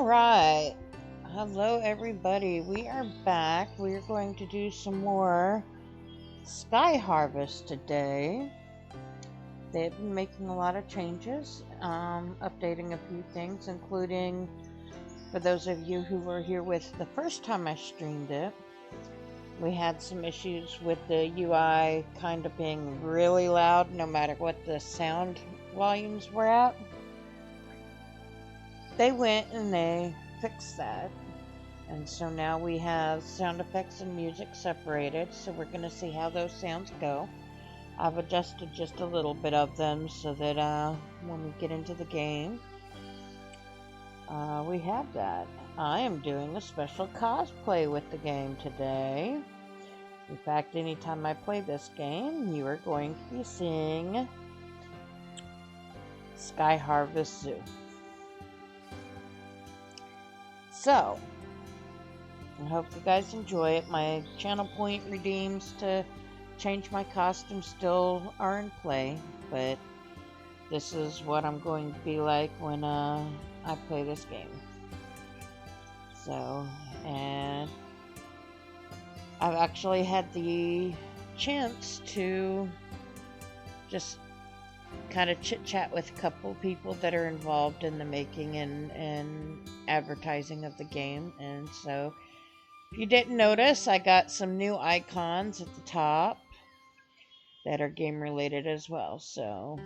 right. Hello, everybody. We are back. We are going to do some more Sky Harvest today. They've been making a lot of changes, updating a few things, including for those of you who were here with the first time I streamed it. We had some issues with the UI kind of being really loud no matter what the sound volumes were at. They went and they fixed that. And so now we have sound effects and music separated, so we're going to see how those sounds go. I've adjusted just a little bit of them so that when we get into the game, we have that. I am doing a special cosplay with the game today. In fact, anytime I play this game, you are going to be seeing Sky Harvest Zoo. So, I hope you guys enjoy it. My channel point redeems to change my costume still are in play, but this is what I'm going to be like when I play this game. So, and I've actually had the chance to just kind of chit-chat with a couple people that are involved in the making and advertising of the game, and so if you didn't notice, I got some new icons at the top that are game related as well. So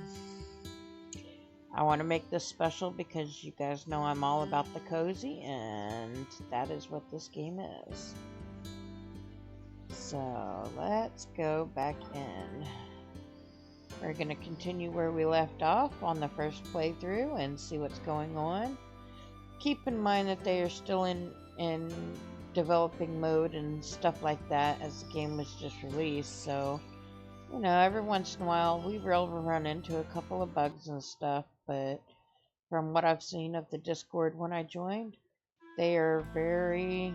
I want to make this special because you guys know I'm all about the cozy, and that is what this game is. So let's go back in. We're going to continue where we left off on the first playthrough and see what's going on. Keep in mind that they are still in developing mode and stuff like that as the game was just released, so you know, every once in a while we will run into a couple of bugs and stuff, but from what I've seen of the Discord when I joined, they are very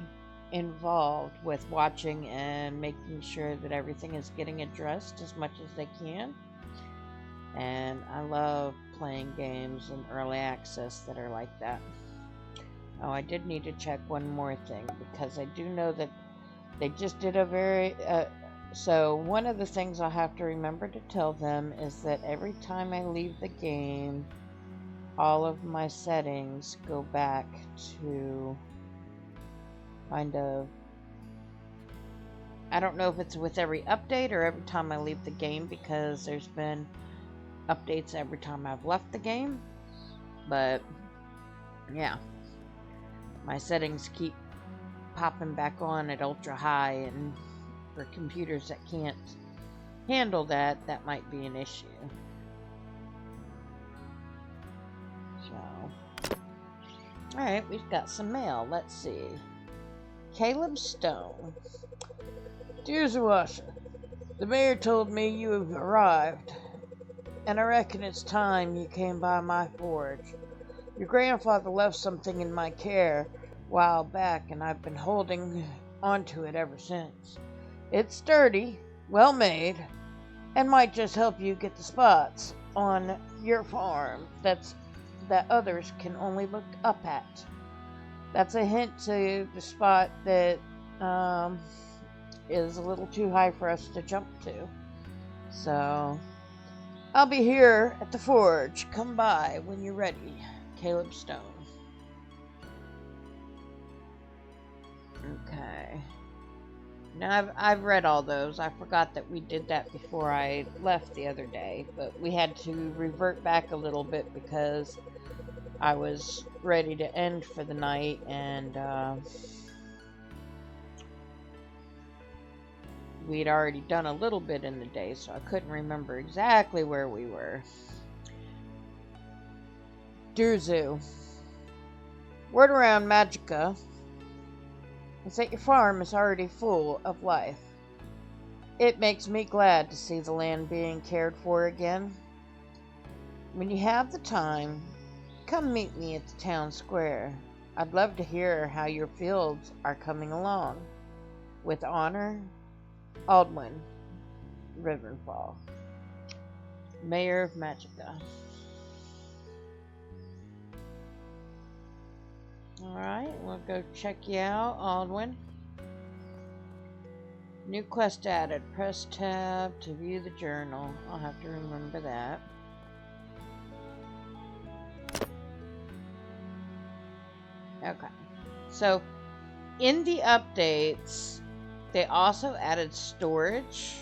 involved with watching and making sure that everything is getting addressed as much as they can. And I love playing games in early access that are like that. Oh, I did need to check one more thing, because I do know that they just did a very... so one of the things I'll have to remember to tell them is that every time I leave the game, all of my settings go back to kind of... I don't know if it's with every update or every time I leave the game, because there's been updates every time I've left the game. But yeah, my settings keep popping back on at ultra high, and for computers that can't handle that, that might be an issue. So, alright, we've got some mail. Let's see. Caleb Stone. Dear Zawasha, the mayor told me you have arrived, and I reckon it's time you came by my forge. Your grandfather left something in my care a while back, and I've been holding onto it ever since. It's sturdy, well made, and might just help you get the spots on your farm that others can only look up at. That's a hint to the spot that is a little too high for us to jump to. So I'll be here at the forge. Come by when you're ready. Caleb Stone. Okay. Now I've read all those. I forgot that we did that before I left the other day, but we had to revert back a little bit because I was ready to end for the night, and we'd already done a little bit in the day, so I couldn't remember exactly where we were. Durzu. Word around Magicka is that your farm is already full of life. It makes me glad to see the land being cared for again. When you have the time, come meet me at the town square. I'd love to hear how your fields are coming along. With honor, Aldwin Riverfall, Mayor of Magicka. Alright, we'll go check you out, Aldwin. New quest added. Press tab to view the journal. I'll have to remember that. Okay. So, in the updates, they also added storage.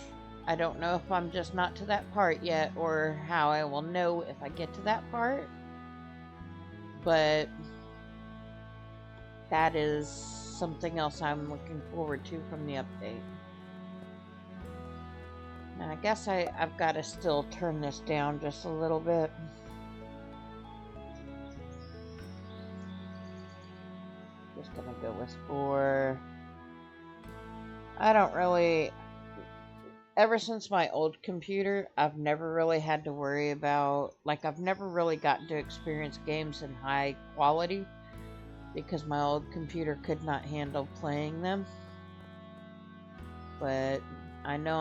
I don't know if I'm just not to that part yet or how I will know if I get to that part. But that is something else I'm looking forward to from the update. And I guess I've got to still turn this down just a little bit. Just gonna go with 4. I don't really... Ever since my old computer, I've never really had to worry about... Like, I've never really gotten to experience games in high quality because my old computer could not handle playing them. But I know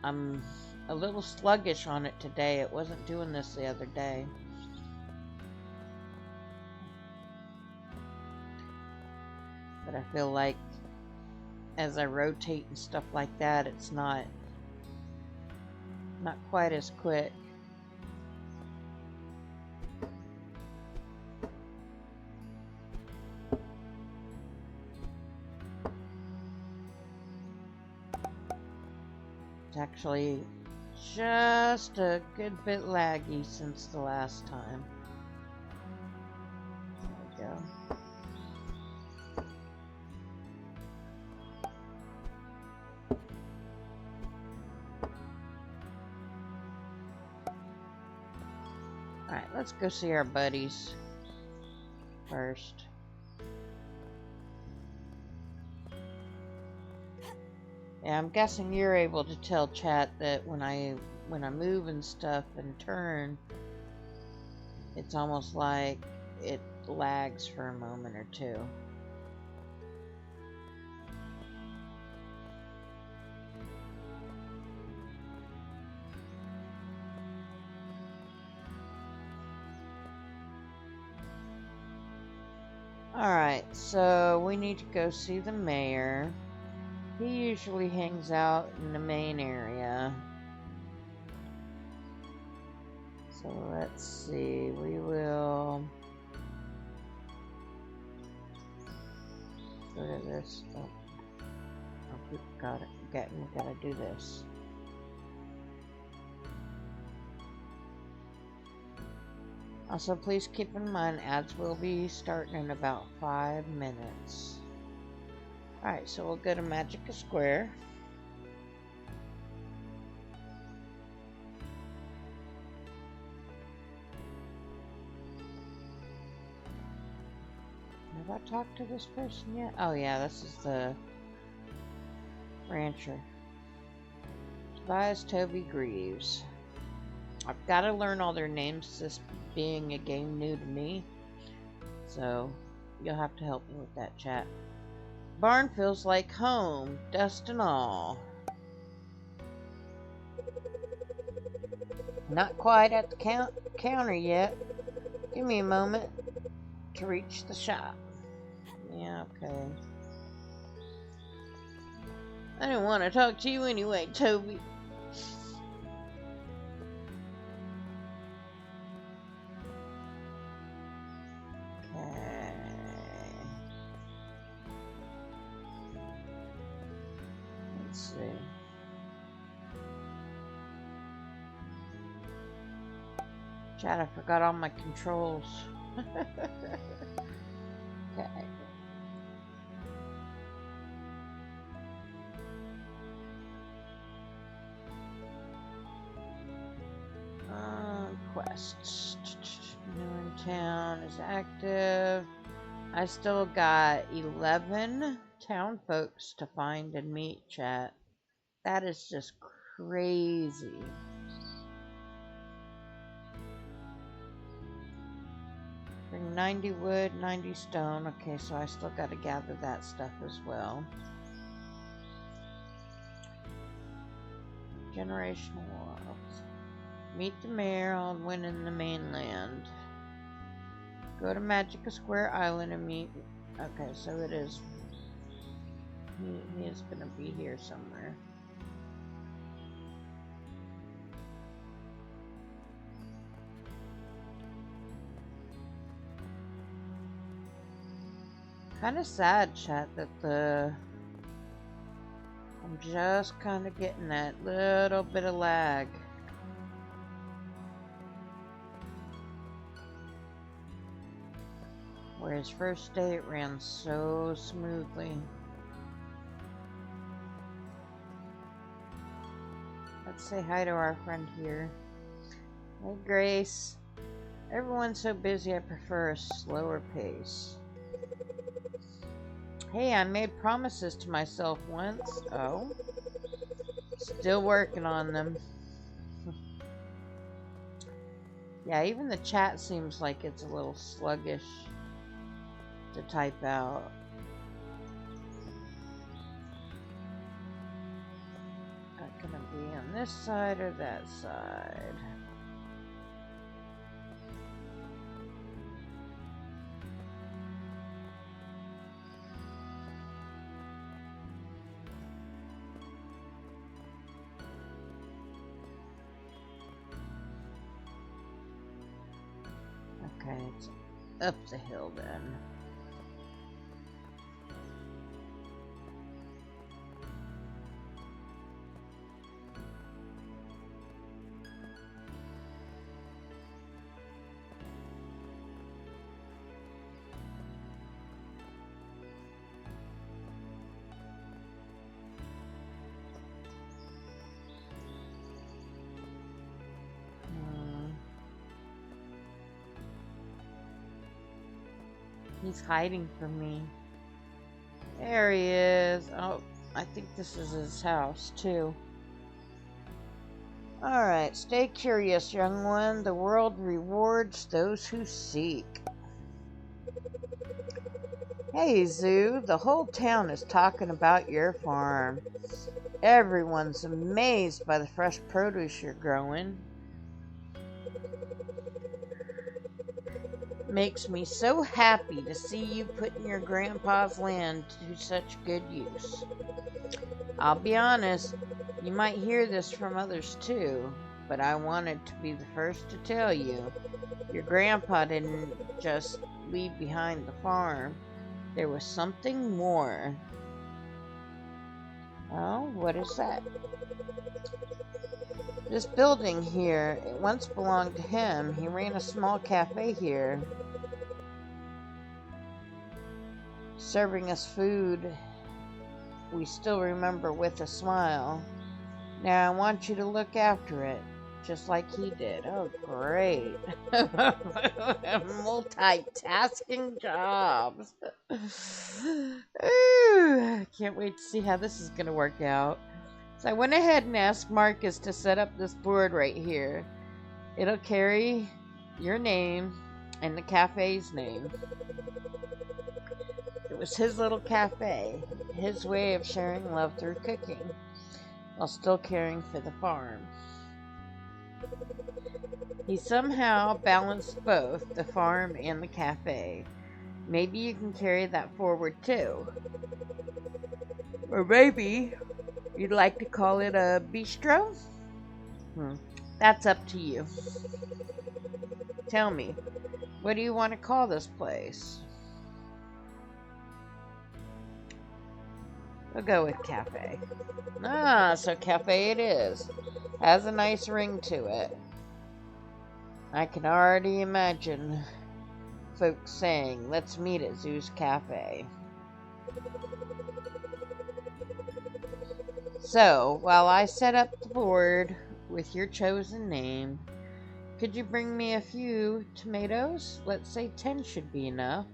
I'm a little sluggish on it today. It wasn't doing this the other day. But I feel like as I rotate and stuff like that, it's not quite as quick. It's actually just a good bit laggy since the last time. There we go. Alright, let's go see our buddies first. Yeah, I'm guessing you're able to tell chat that when I move and stuff and turn, it's almost like it lags for a moment or two. Alright, so we need to go see the mayor. He usually hangs out in the main area. So let's see, we will go to this. Oh, we gotta do this. Also, please keep in mind ads will be starting in about 5 minutes. Alright, so we'll go to Magicka Square. Have I talked to this person yet? Oh yeah, this is the rancher. Tobias Toby Greaves. I've got to learn all their names, this being a game new to me. So, you'll have to help me with that, chat. Barn feels like home, dust and all. Not quite at the counter yet. Give me a moment to reach the shop. Yeah, okay. I didn't want to talk to you anyway, Toby. Okay. Let's see. Chat, I forgot all my controls. Okay. Quests. New in town is active. I still got 11 town folks to find and meet, chat. That is just crazy. Bring 90 wood, 90 stone. Okay, so I still got to gather that stuff as well. Generational wealth. Meet the mayor on in the mainland. Go to Magicka Square Island and meet Okay, so it is. He is gonna be here somewhere. Kind of sad, chat, that I'm just kind of getting that little bit of lag. Whereas first day it ran so smoothly. Let's say hi to our friend here. Hey, Grace. Everyone's so busy, I prefer a slower pace. Hey, I made promises to myself once. Oh? Still working on them. Yeah, even the chat seems like it's a little sluggish to type out. Not gonna be on this side or that side. Okay, it's up the hill then. He's hiding from me. There he is. Oh, I think this is his house, too. Alright, stay curious, young one. The world rewards those who seek. Hey, Zoo. The whole town is talking about your farm. Everyone's amazed by the fresh produce you're growing. Makes me so happy to see you putting your grandpa's land to such good use. I'll be honest, you might hear this from others too, but I wanted to be the first to tell you. Your grandpa didn't just leave behind the farm. There was something more. Oh, what is that? This building here, it once belonged to him. He ran a small cafe here, serving us food we still remember with a smile. Now I want you to look after it, just like he did. Oh, great. Multitasking jobs. Ooh, I can't wait to see how this is going to work out. So I went ahead and asked Marcus to set up this board right here. It'll carry your name and the cafe's name. It was his little cafe, his way of sharing love through cooking, while still caring for the farm. He somehow balanced both the farm and the cafe. Maybe you can carry that forward too. Or maybe you'd like to call it a bistro? That's up to you. Tell me, what do you want to call this place? We'll go with cafe. Ah, so cafe it is. Has a nice ring to it. I can already imagine folks saying, let's meet at Zoo's Cafe. So, while I set up the board with your chosen name, could you bring me a few tomatoes? Let's say 10 should be enough.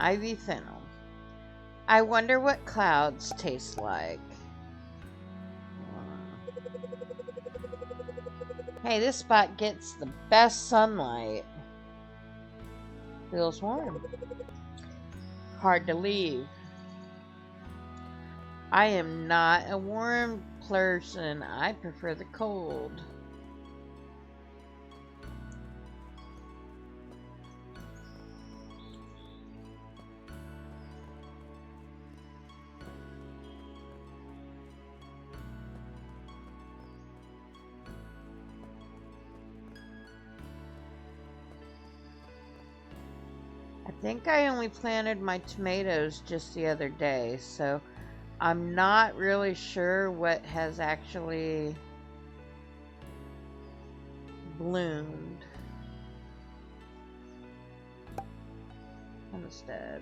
Ivy fennel. I wonder what clouds taste like. Hey, this spot gets the best sunlight. Feels warm. Hard to leave. I am not a warm person. I prefer the cold. I think I only planted my tomatoes just the other day, so I'm not really sure what has actually bloomed instead.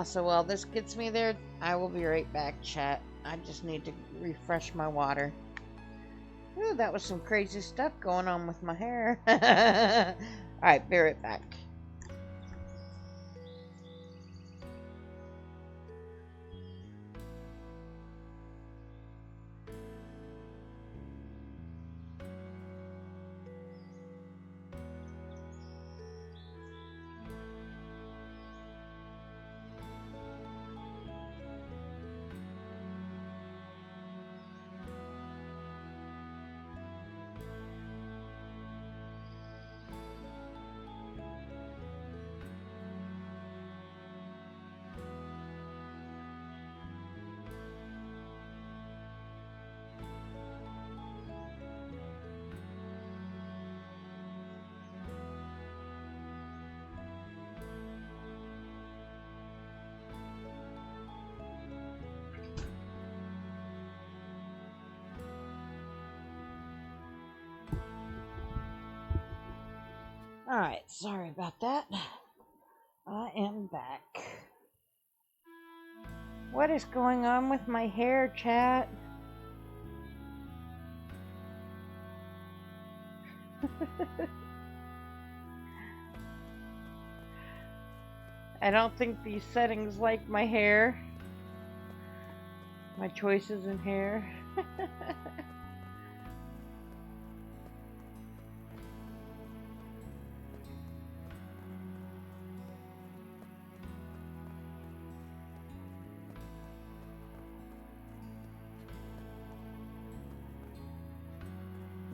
So while this gets me there, I will be right back, chat. I just need to refresh my water. Ooh, that was some crazy stuff going on with my hair. Alright, be right back. Alright, sorry about that. I am back. What is going on with my hair, chat? I don't think these settings like my hair. My choices in hair.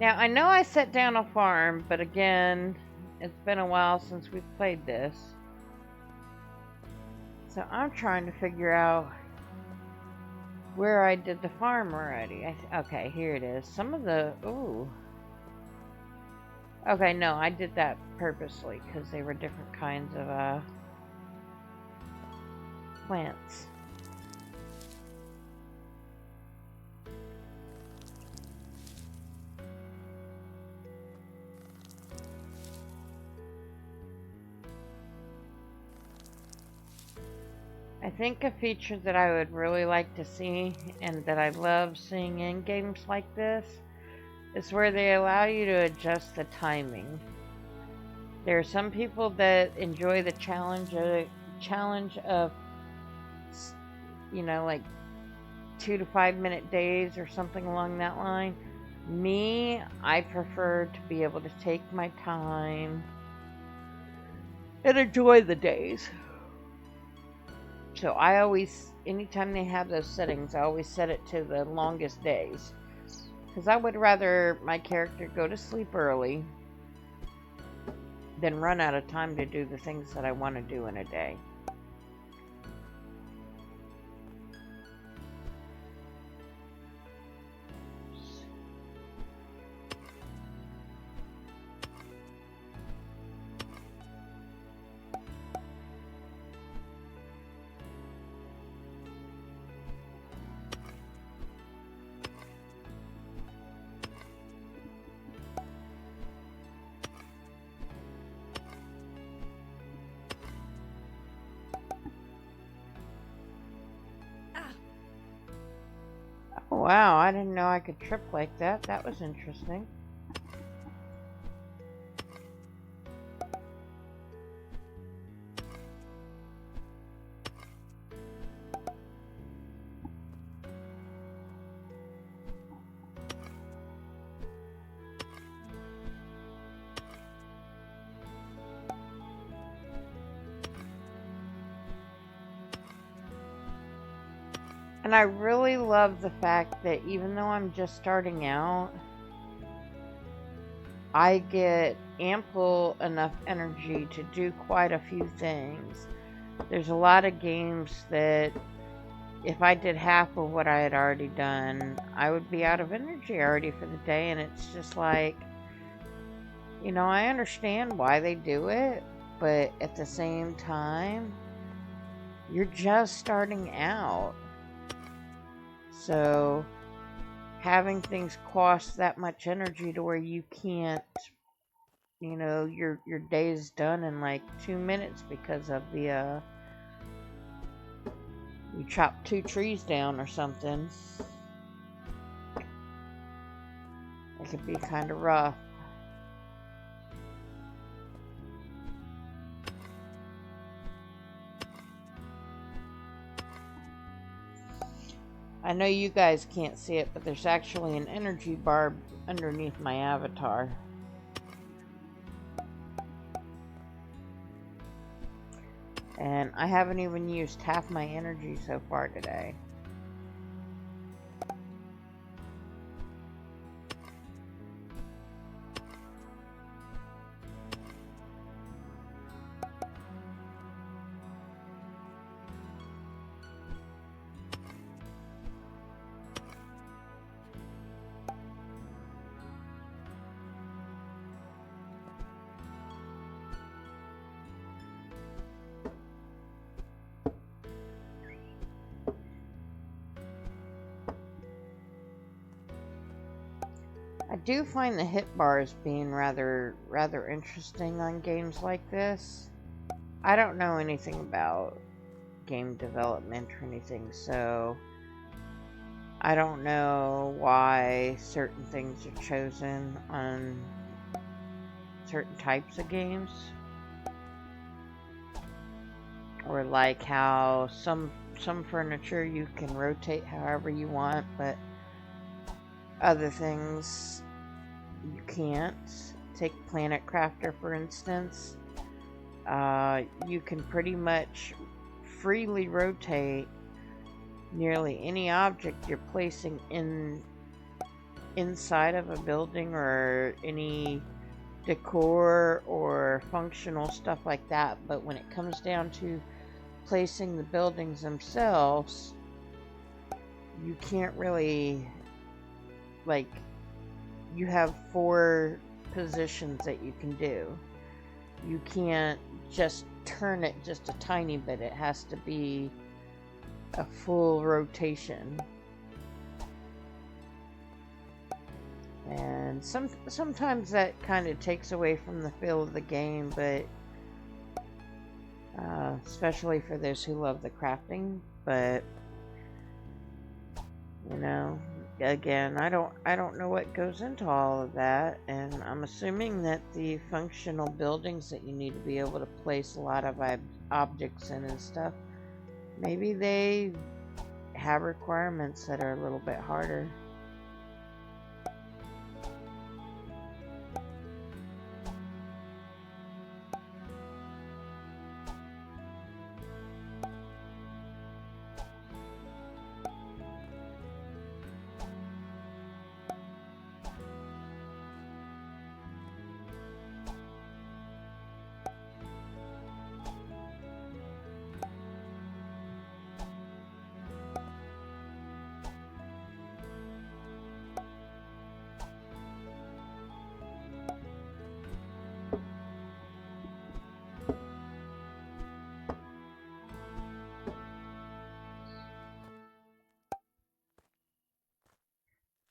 Now, I know I set down a farm, but again, it's been a while since we've played this. So I'm trying to figure out where I did the farm already. Okay, here it is. Some of the... Ooh. Okay, no, I did that purposely because they were different kinds of plants. I think a feature that I would really like to see and that I love seeing in games like this is where they allow you to adjust the timing. There are some people that enjoy the challenge of you know, like 2 to 5 minute days or something along that line. Me, I prefer to be able to take my time and enjoy the days. So I always, anytime they have those settings, I always set it to the longest days. Because I would rather my character go to sleep early than run out of time to do the things that I want to do in a day. Wow, I didn't know I could trip like that. That was interesting. And I really love the fact that even though I'm just starting out, I get ample enough energy to do quite a few things. There's a lot of games that if I did half of what I had already done, I would be out of energy already for the day. And it's just like, I understand why they do it, but at the same time, you're just starting out. So having things cost that much energy to where you can't, your day's done in like 2 minutes because of the you chop 2 trees down or something. It could be kind of rough. I know you guys can't see it, but there's actually an energy bar underneath my avatar. And I haven't even used half my energy so far today. I do find the hit bars being rather interesting on games like this. I don't know anything about game development or anything, so I don't know why certain things are chosen on certain types of games. Or like how some furniture you can rotate however you want, but other things you can't. Take Planet Crafter for instance. You can pretty much freely rotate nearly any object you're placing inside of a building, or any decor or functional stuff like that. But when it comes down to placing the buildings themselves, you can't really, like, you have 4 positions that you can do. You can't just turn it just a tiny bit. It has to be a full rotation. And sometimes that kind of takes away from the feel of the game, but especially for those who love the crafting. But again, I don't know what goes into all of that, and I'm assuming that the functional buildings that you need to be able to place a lot of objects in and stuff, maybe they have requirements that are a little bit harder.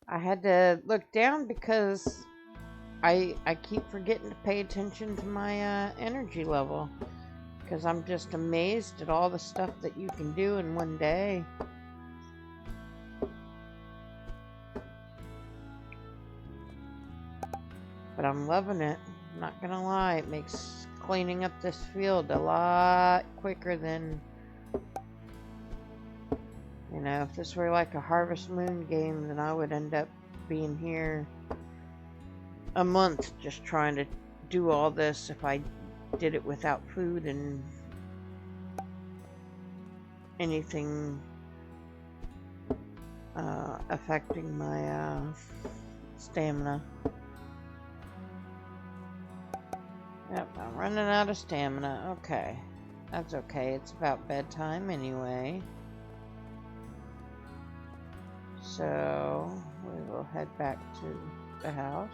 I had to look down because I keep forgetting to pay attention to my energy level, because I'm just amazed at all the stuff that you can do in one day. But I'm loving it. I'm not gonna lie, it makes cleaning up this field a lot quicker than, if this were like a Harvest Moon game, then I would end up being here a month just trying to do all this if I did it without food and anything affecting my stamina. Yep, I'm running out of stamina. Okay. That's okay. It's about bedtime anyway. So, we will head back to the house.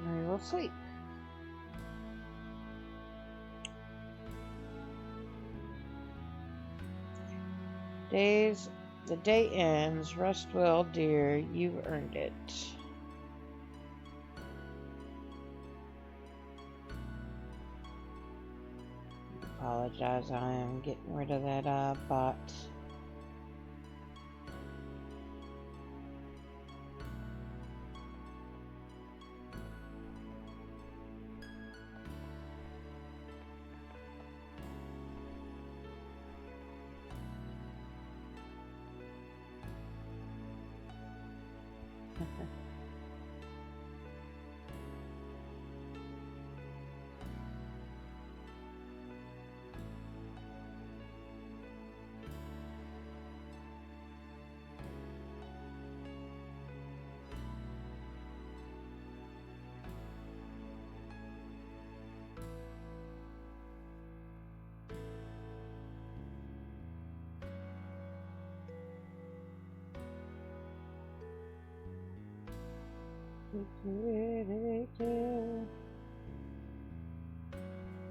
And we will sleep. The day ends. Rest well, dear. You've earned it. Apologize, I am getting rid of that bot.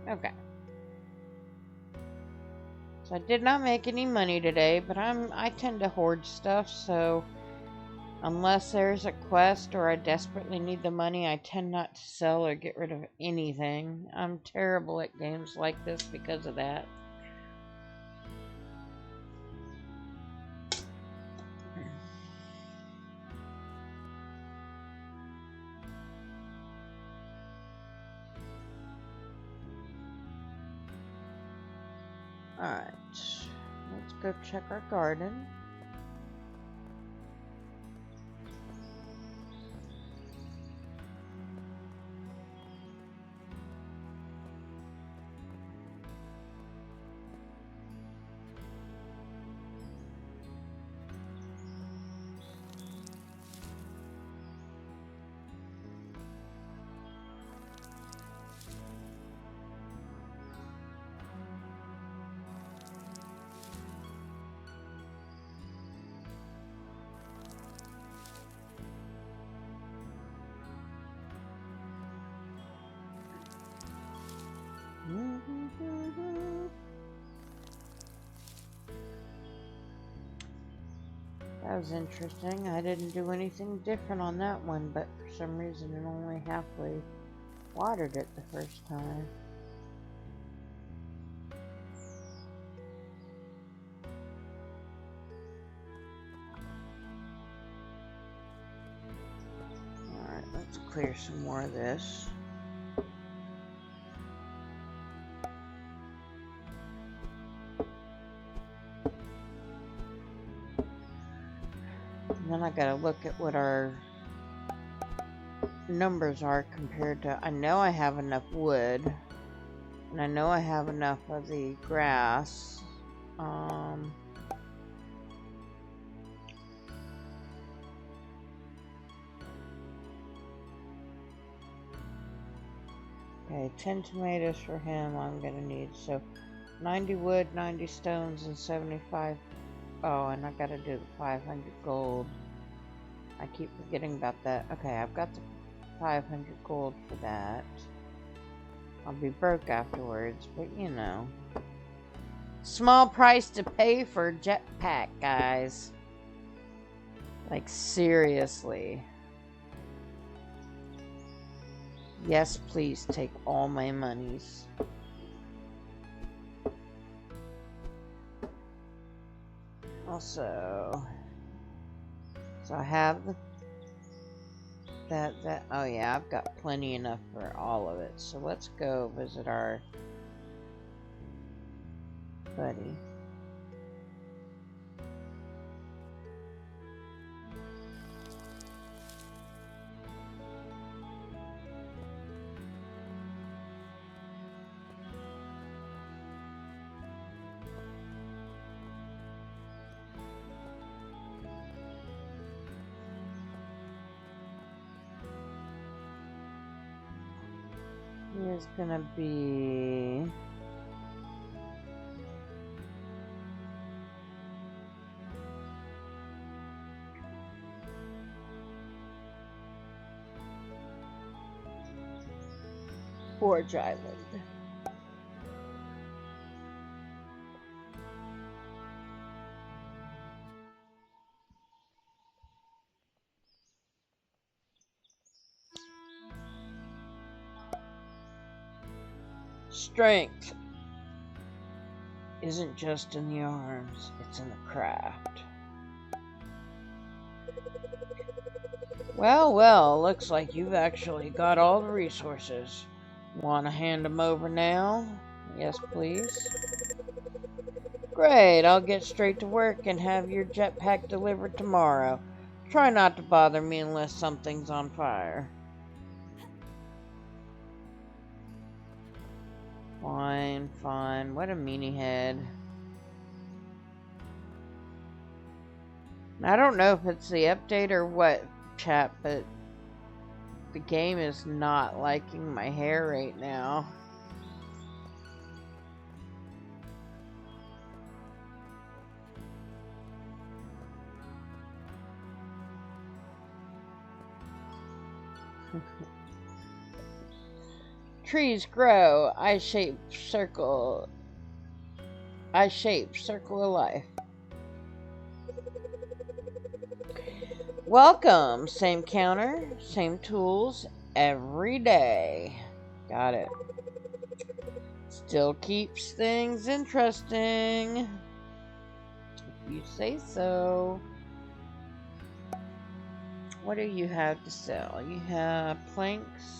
Okay. So I did not make any money today, but I tend to hoard stuff, so unless there's a quest or I desperately need the money, I tend not to sell or get rid of anything. I'm terrible at games like this because of that. Alright, let's go check our garden. That was interesting. I didn't do anything different on that one, but for some reason it only halfway watered it the first time. Alright, let's clear some more of this. And then I gotta look at what our numbers are compared to... I know I have enough wood, and I know I have enough of the grass. Okay, 10 tomatoes for him I'm gonna need, so 90 wood, 90 stones, and 75... Oh, and I gotta do the 500 gold. I keep forgetting about that. Okay, I've got the 500 gold for that. I'll be broke afterwards, but you know. Small price to pay for a jetpack, guys. Like, seriously. Yes, please take all my monies. Also, So I have that, oh yeah, I've got plenty enough for all of it. So let's go visit our buddy. Here's gonna be Forge Island. Strength isn't just in the arms, it's in the craft. Well, well, looks like you've actually got all the resources. Want to hand them over now? Yes, please. Great, I'll get straight to work and have your jetpack delivered tomorrow. Try not to bother me unless something's on fire. Fine, fine. What a meanie head. I don't know if it's the update or what, chat, but the game is not liking my hair right now. Trees grow. I-shaped circle of life. Welcome. Same counter, same tools every day. Got it. Still keeps things interesting. If you say so. What do you have to sell? You have planks.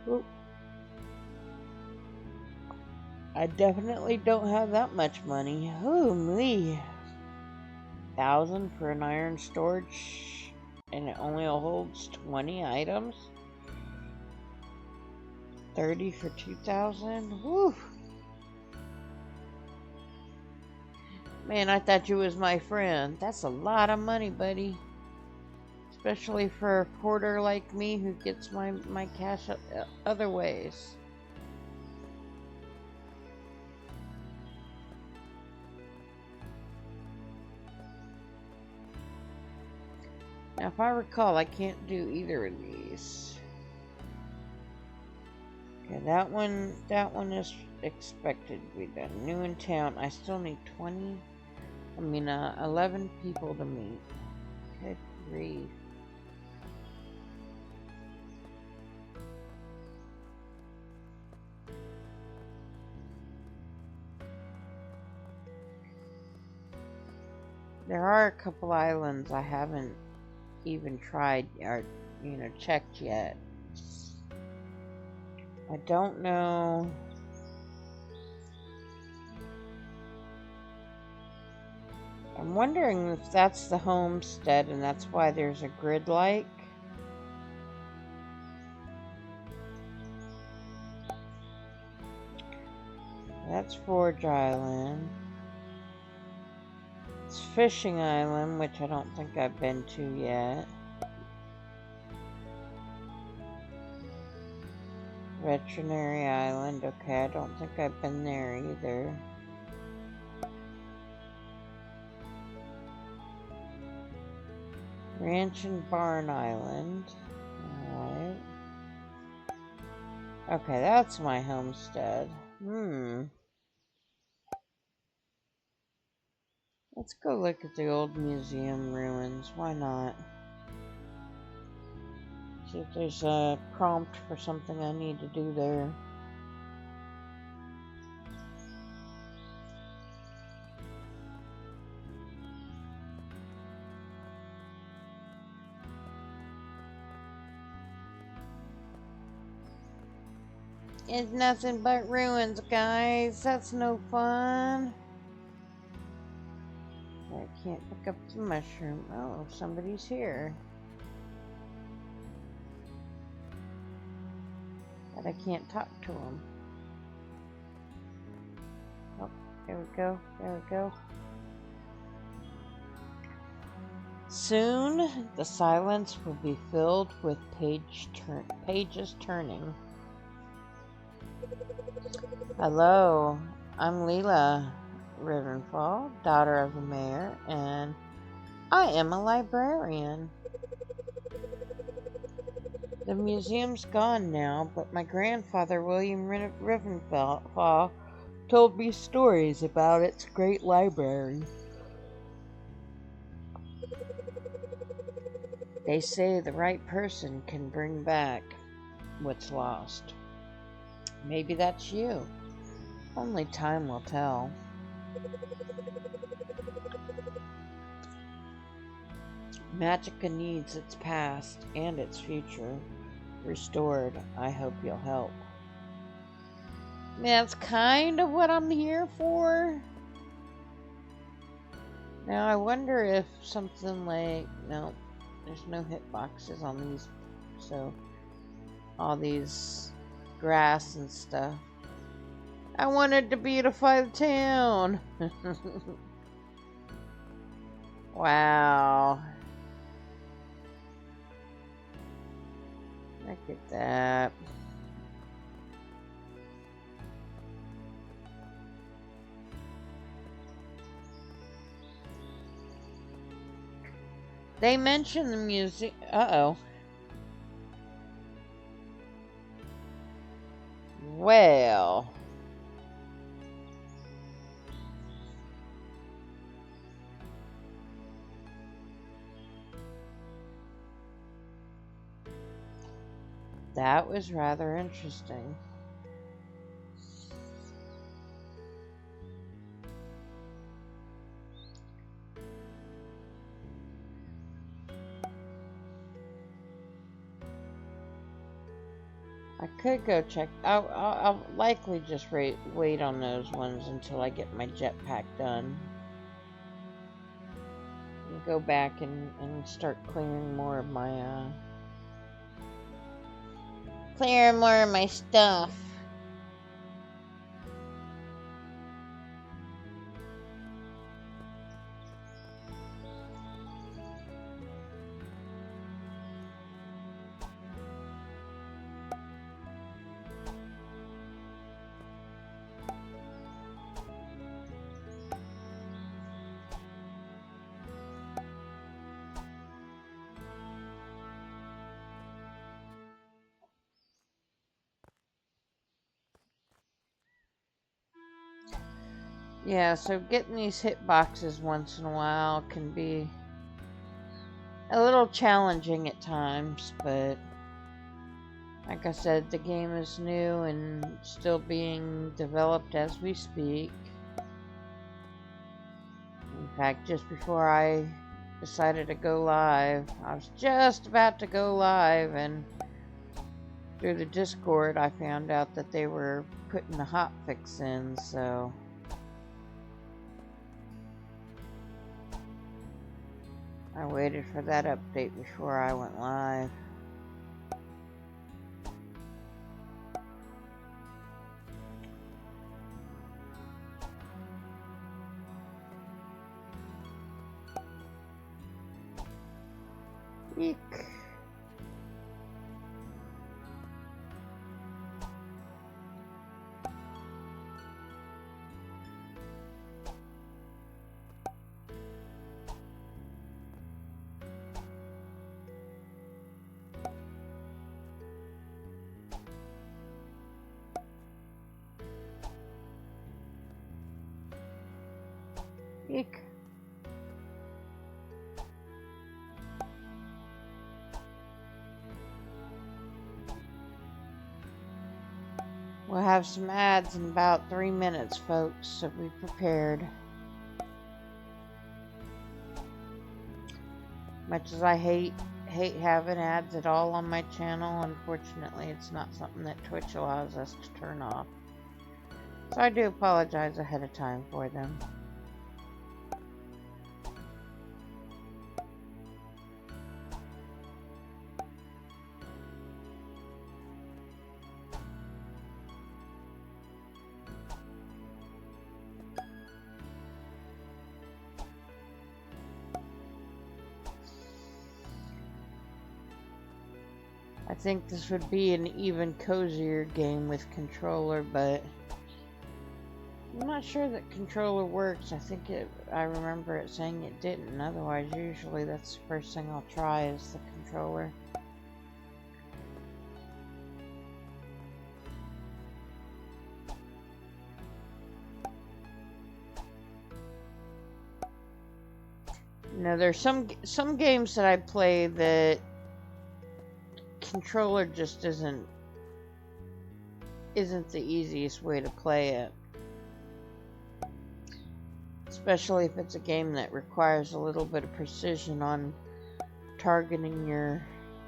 Oop. I definitely don't have that much money. Oh, me. 1,000 for an iron storage, and it only holds 20 items. 30 for 2,000. Woo. Man, I thought you was my friend. That's a lot of money, buddy. Especially for a porter like me who gets my cash other ways. Now, if I recall, I can't do either of these. Okay, that one is expected to be done. New in town. I still need 11 people to meet. Good grief. There are a couple islands I haven't even tried or, checked yet. I don't know. I'm wondering if that's the homestead and that's why there's a grid like. That's Forge Island. It's Fishing Island, which I don't think I've been to yet. Veterinary Island, okay, I don't think I've been there either. Ranch and Barn Island. Alright. Okay, that's my homestead. Let's go look at the old museum ruins. Why not? See if there's a prompt for something I need to do there. It's nothing but ruins, guys. That's no fun. I can't pick up the mushroom. Oh, somebody's here. But I can't talk to him. Oh, there we go. There we go. Soon, the silence will be filled with pages turning. Hello, I'm Leela Rivenfall, daughter of the mayor, and I am a librarian. The museum's gone now, but my grandfather, William Rivenfall, told me stories about its great library. They say the right person can bring back what's lost. Maybe that's you. Only time will tell. Magicka needs its past and its future restored. I hope you'll help. That's kind of what I'm here for. Now I wonder if something like... No, there's no hitboxes on these. So, all these grass and stuff. I wanted to beautify the town. Wow. Look at that. They mentioned the music. Uh-oh. Well. That was rather interesting. I could go check. I'll likely just wait on those ones until I get my jetpack done. And go back and start clearing more of my stuff. Yeah, so getting these hitboxes once in a while can be a little challenging at times, but like I said, the game is new and still being developed as we speak. In fact, just before I decided to go live, I was just about to go live, and through the Discord I found out that they were putting the hotfix in, so I waited for that update before I went live. Eek. Eek. We'll have some ads in about 3 minutes, folks, so be prepared. Much as I hate hate having ads at all on my channel. Unfortunately, it's not something that Twitch allows us to turn off. So I do apologize ahead of time for them. I think this would be an even cozier game with controller, but I'm not sure that controller works. I remember it saying it didn't. Otherwise, usually that's the first thing I'll try is the controller. You know, there's some games that I play that controller just isn't the easiest way to play it. Especially if it's a game that requires a little bit of precision on targeting your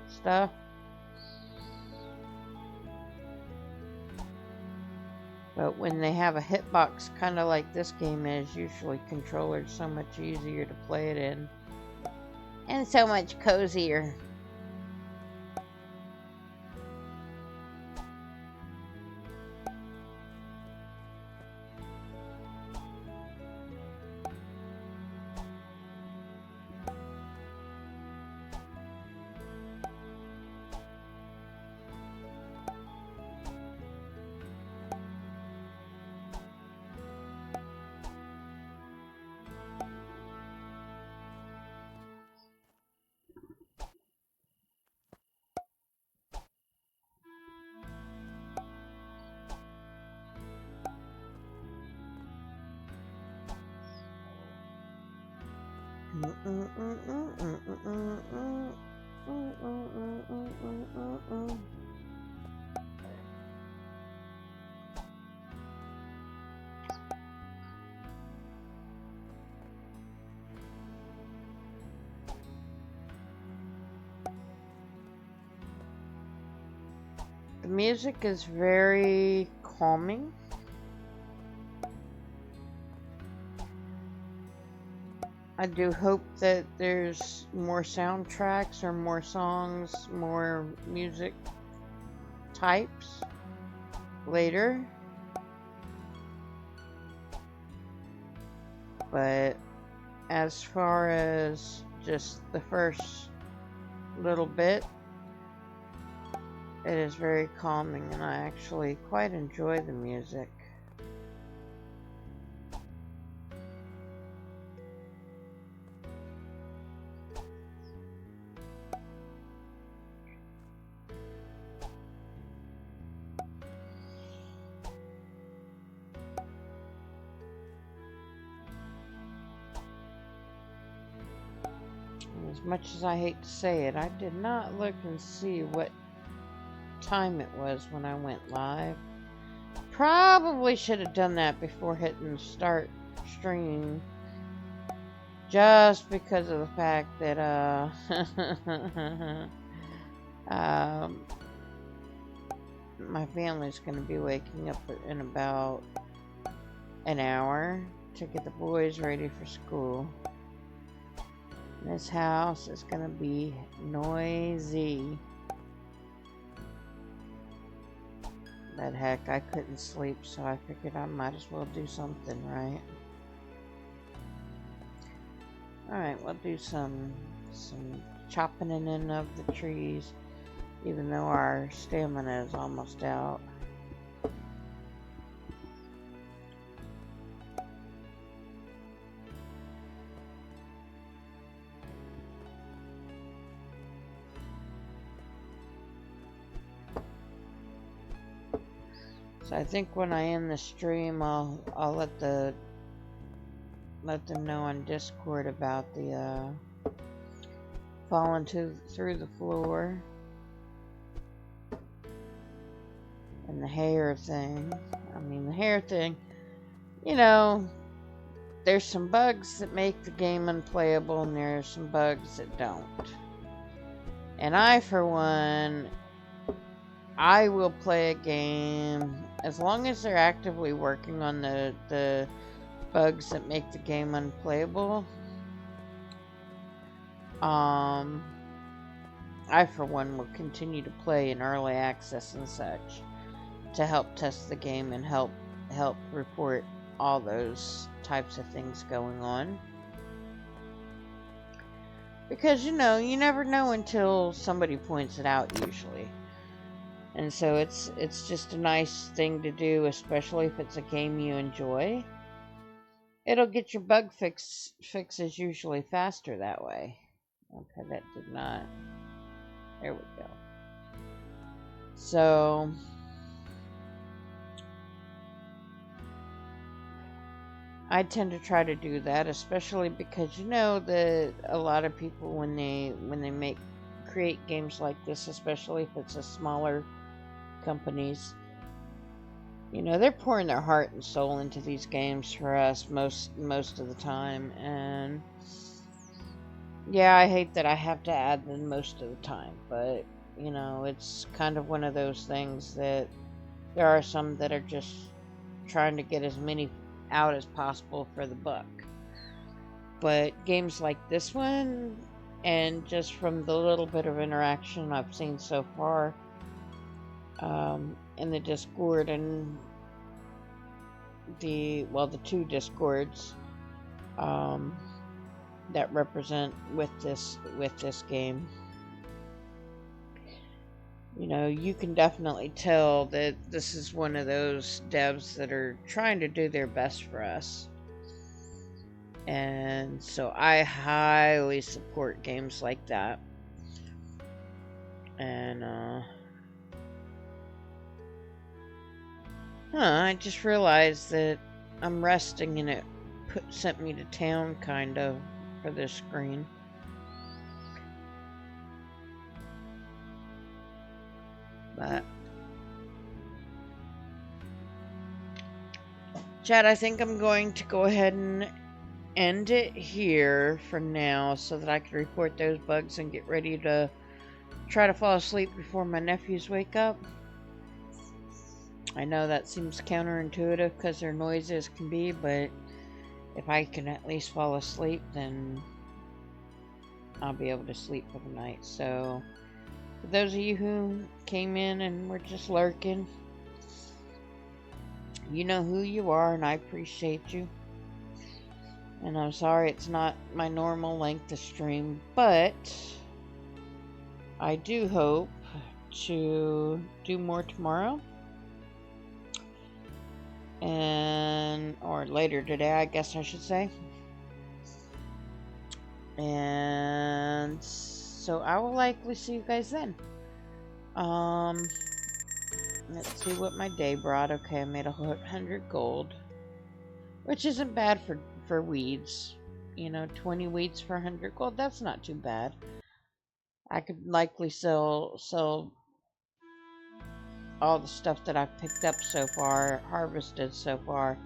stuff. But when they have a hitbox kind of like this game is, usually controller's so much easier to play it in. And so much cozier. The music is very calming. I do hope that there's more soundtracks or more songs, more music types later. But as far as just the first little bit, it is very calming and I actually quite enjoy the music. As much as I hate to say it, I did not look and see what time it was when I went live. Probably should have done that before hitting start stream, just because of the fact that my family's going to be waking up in about an hour to get the boys ready for school. This house is going to be noisy. But heck, I couldn't sleep, so I figured I might as well do something, right? Alright, we'll do some chopping in of the trees, even though our stamina is almost out. So I think when I end the stream, I'll let them know on Discord about the falling through the floor and the hair thing. I mean, the hair thing, you know, there's some bugs that make the game unplayable and there's some bugs that don't. And I, for one, I will play a game as long as they're actively working on the bugs that make the game unplayable. I, for one, will continue to play in early access and such to help test the game and help report all those types of things going on. Because, you know, you never know until somebody points it out, usually. And so it's just a nice thing to do, especially if it's a game you enjoy. It'll get your bug fixes usually faster that way. Okay, that did not. There we go. So I tend to try to do that, especially because you know that a lot of people when they create games like this, especially if it's a smaller companies, you know, they're pouring their heart and soul into these games for us most of the time. And yeah, I hate that I have to add them most of the time, but you know, it's kind of one of those things that there are some that are just trying to get as many out as possible for the buck. But games like this one, and just from the little bit of interaction I've seen so far in the Discord and the two Discords that represent with this game, you know, you can definitely tell that this is one of those devs that are trying to do their best for us. And so I highly support games like that. And I just realized that I'm resting and it sent me to town kind of for this screen. But Chad, I think I'm going to go ahead and end it here for now so that I can report those bugs and get ready to try to fall asleep before my nephews wake up. I know that seems counterintuitive because they're noisy as can be, but if I can at least fall asleep, then I'll be able to sleep for the night. So, for those of you who came in and were just lurking, you know who you are, and I appreciate you. And I'm sorry it's not my normal length of stream, but I do hope to do more tomorrow. Or later today, I guess I should say. And so I will likely see you guys then. Let's see what my day brought. Okay, I made 100 gold, which isn't bad for weeds. You know, 20 weeds for 100 gold. That's not too bad. I could likely sell all the stuff that I've picked up so far, harvested so far,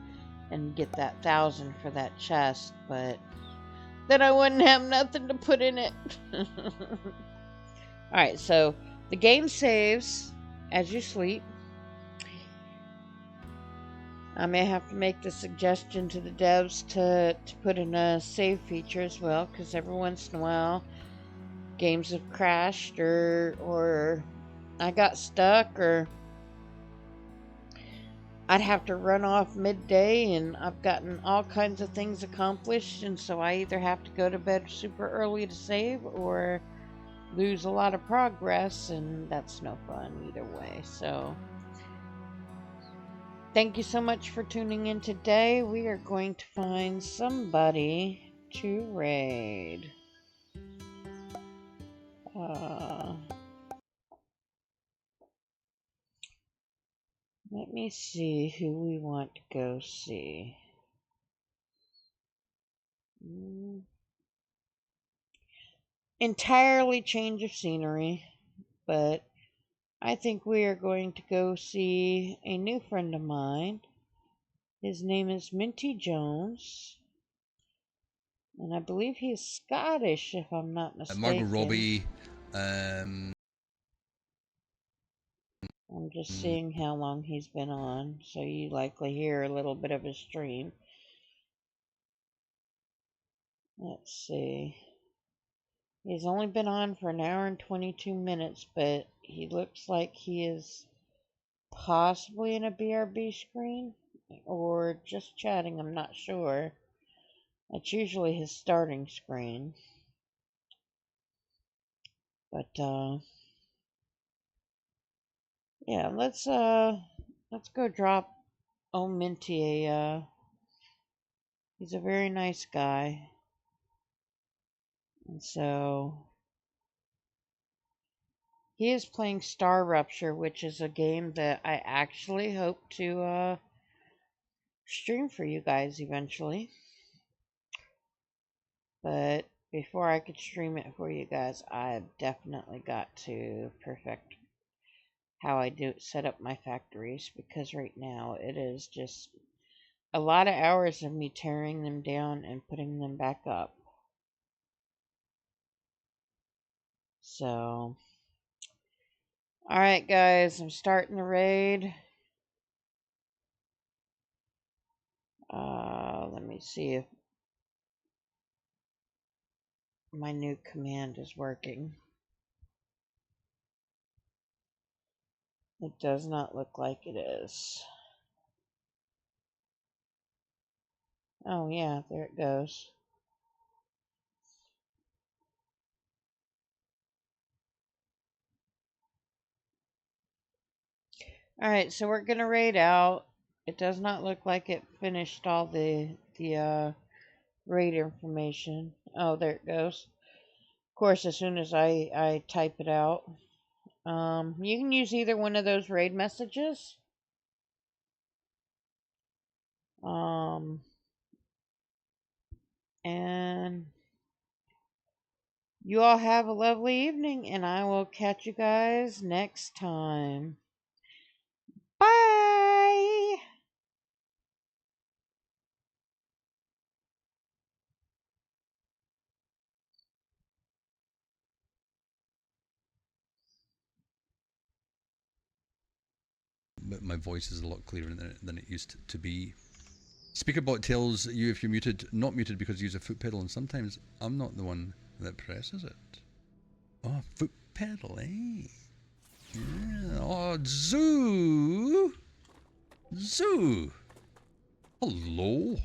and get that 1,000 for that chest, but then I wouldn't have nothing to put in it. Alright, so the game saves as you sleep. I may have to make the suggestion to the devs to put in a save feature as well, because every once in a while games have crashed or I got stuck, or I'd have to run off midday and I've gotten all kinds of things accomplished, and so I either have to go to bed super early to save or lose a lot of progress, and that's no fun either way. So thank you so much for tuning in today. We are going to find somebody to raid. Let me see who we want to go see. Entirely change of scenery, but I think we are going to go see a new friend of mine. His name is Minty Jones, and I believe he is Scottish, if I'm not mistaken. Margot Robbie, I'm just seeing how long he's been on, so you likely hear a little bit of his stream. Let's see. He's only been on for an hour and 22 minutes, but he looks like he is possibly in a BRB screen or just chatting, I'm not sure. That's usually his starting screen. But yeah, let's go drop old Minty he's a very nice guy. And so he is playing Star Rupture, which is a game that I actually hope to stream for you guys eventually. But before I could stream it for you guys, I've definitely got to perfect how I do set up my factories, because right now it is just a lot of hours of me tearing them down and putting them back up. So, alright guys, I'm starting the raid. Let me see if my new command is working. It does not look like it is. Oh yeah, there it goes. Alright, so we're gonna raid out. It does not look like it finished all the raid information. Oh, there it goes. Of course, as soon as I type it out. You can use either one of those raid messages. And you all have a lovely evening, and I will catch you guys next time. Bye! But my voice is a lot clearer than it used to be. Speakerbot tells you if you're muted, not muted because you use a foot pedal, and sometimes I'm not the one that presses it. Oh, foot pedal, eh? Yeah. Oh, Zoo! Zoo! Hello!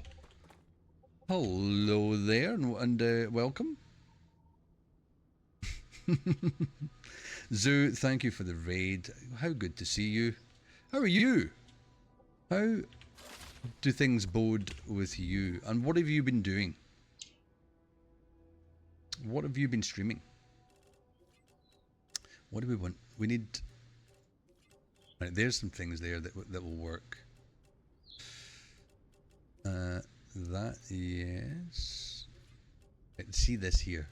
Hello there, and welcome. Zoo, thank you for the raid. How good to see you. How are you? How do things bode with you? And what have you been doing? What have you been streaming? What do we want? We need... Right, there's some things there that will work. That, yes. Right, see this here.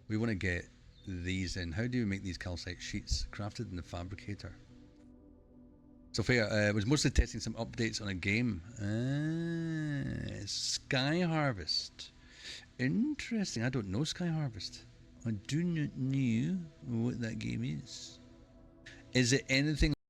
We want to get these in. How do you make these calcite sheets? Crafted in the fabricator. Sophia, was mostly testing some updates on a game. Sky Harvest. Interesting. I don't know Sky Harvest. I do not know what that game is. Is it anything